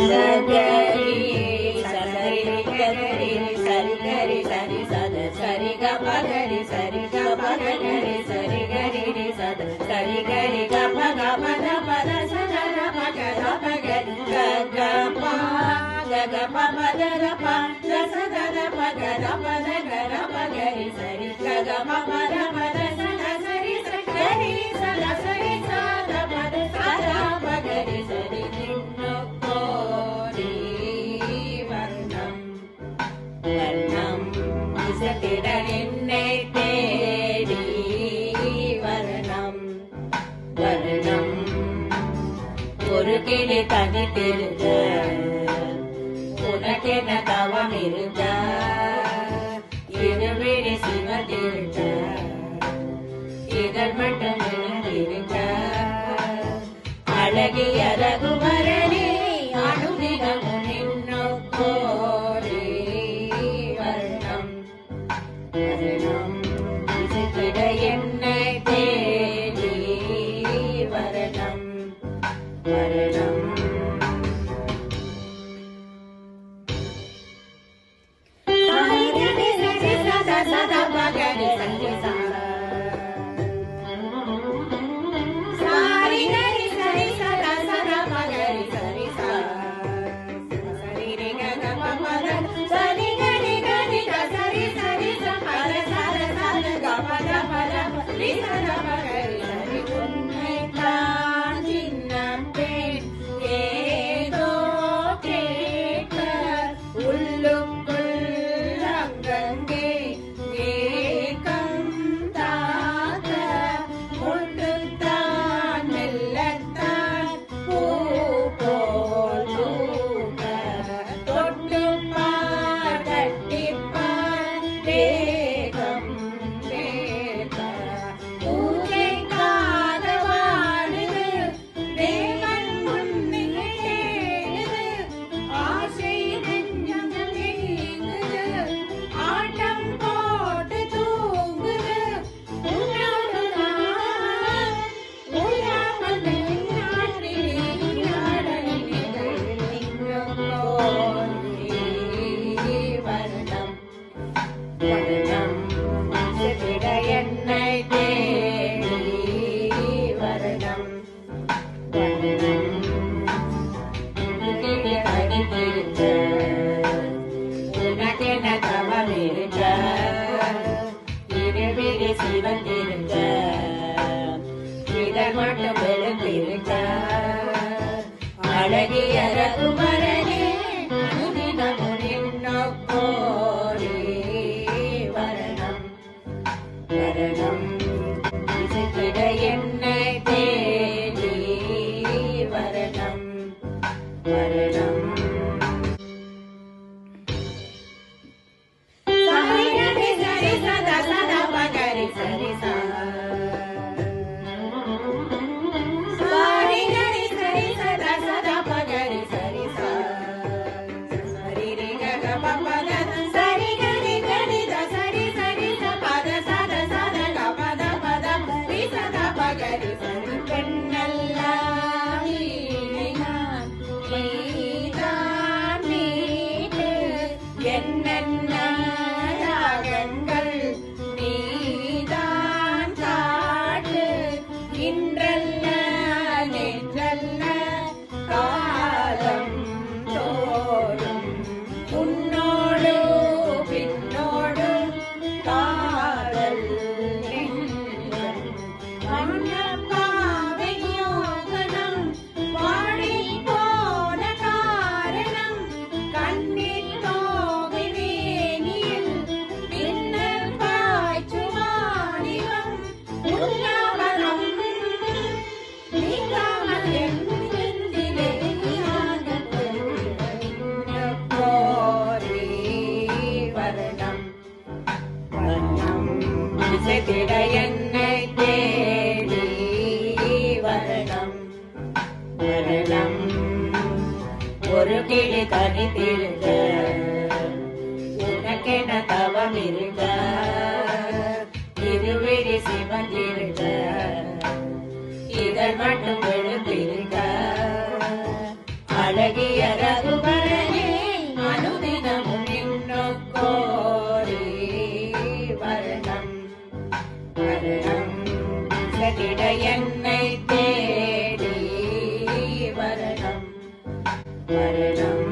சகரி சரி கரி சரி கரி சரி சத சரி க பகரி சரி க பகரி சரி கரி சத சரி கரி க பக பத பத சத பக பகரி க க ப க ப பத ர ப ர சத பக ர பத க ர பகரி சரி க க ப பத பத சத சரி கரி சத சரி சத பத சத பகரி சரி வர்ணம் இசைத்திட என்னை தேடி வர்ணம் வர்ணம் ஒரு கிளி தனித்திருக்க உனக்கென தவம் இருக்க இருவிழி சிவந்திருக்க இதழ் மட்டும் இருக்க அழகிய ரகுவரனே அனுதினமும் இசைத்திட என்னை தேடி வரணம் வரணம் சதா பகரி சரி சாரி கரி சரி சதா சதா பகரி சரி சரி ரி க க ப பத சரி கரி கரி க சரி சரி ச பத சத சத க பத பத ரி சத பகரி சரி உன்னை தான் சின்னம் பேன் ஏதோ கேட்க உள்ளுக்குள் அங்கங்கே ஏகம் தாக்க முட்டுத்தான் மெல்லத்தான் பூ போல் பூக்க தொட்டு பார் கட்டிப்பார் வேகம் வேக பூஜை காதவாடுது தேவன் முன்னே தேடுது ஆசை நெஞ்சம் நீங்குது ஆட்டம் போட்டு தூங்குது உன்னோடுதான் உயாமல் நாட்டில் நாடனில் வருடம் வருடம் இசைத்திட என்னை தேடி வருடம் வருடம் தனித்திருக்க உனக்கென தவம் இருக்க இருவிழி சிவந்திருக்க இதழ் மட்டும் வெளுத்திருக்க அழகிய ரகுவரனே அனுதினமும் நின்னோக்கோடி வரணம் வரணம் இசைத்திட என்னை தேடி வரணம் வரணம் சரி கரி சரி சதா சதா பகரி சரி சாரி கரி சரி சதா சதா பகரி சரி சரி ரி க க ப பத சரி கரி கரி த சரி சரி ச பத சத சத க பத பத ரி சதா பகரி சரி பெண்ணெல்லாம் நீதான் நீதான் மீட்டு என்னென்ன ராகங்கள் நீதான் காட்டு இன்றல்ல நேற்றல்ல காலம் தோறும் உன்னோடு பின்னோடு காதல் நெஞ்சம் மன்னப்பாவை யோகனம் வாடி போன காரணம் கண்ணில் தோகை வேணியில் பின்னல் பாய்ச்சுவானிவம் உல்லாவரம் நீங்காமல் என் நெஞ்சிலே கோரி வரணம் வரணம் இசைத்திட என்னை தேடி வரணம் வரணம் ஒரு கிளி தனித்திருக்க உனக்கென தவம் இருக்க இருவிழி சிவந்திருக்க இதழ் மட்டும் வெளுத்திருக்க அழகிய கோரி வரணம் வரணம் சகிட என்னை தேடி வரணம் வரணம்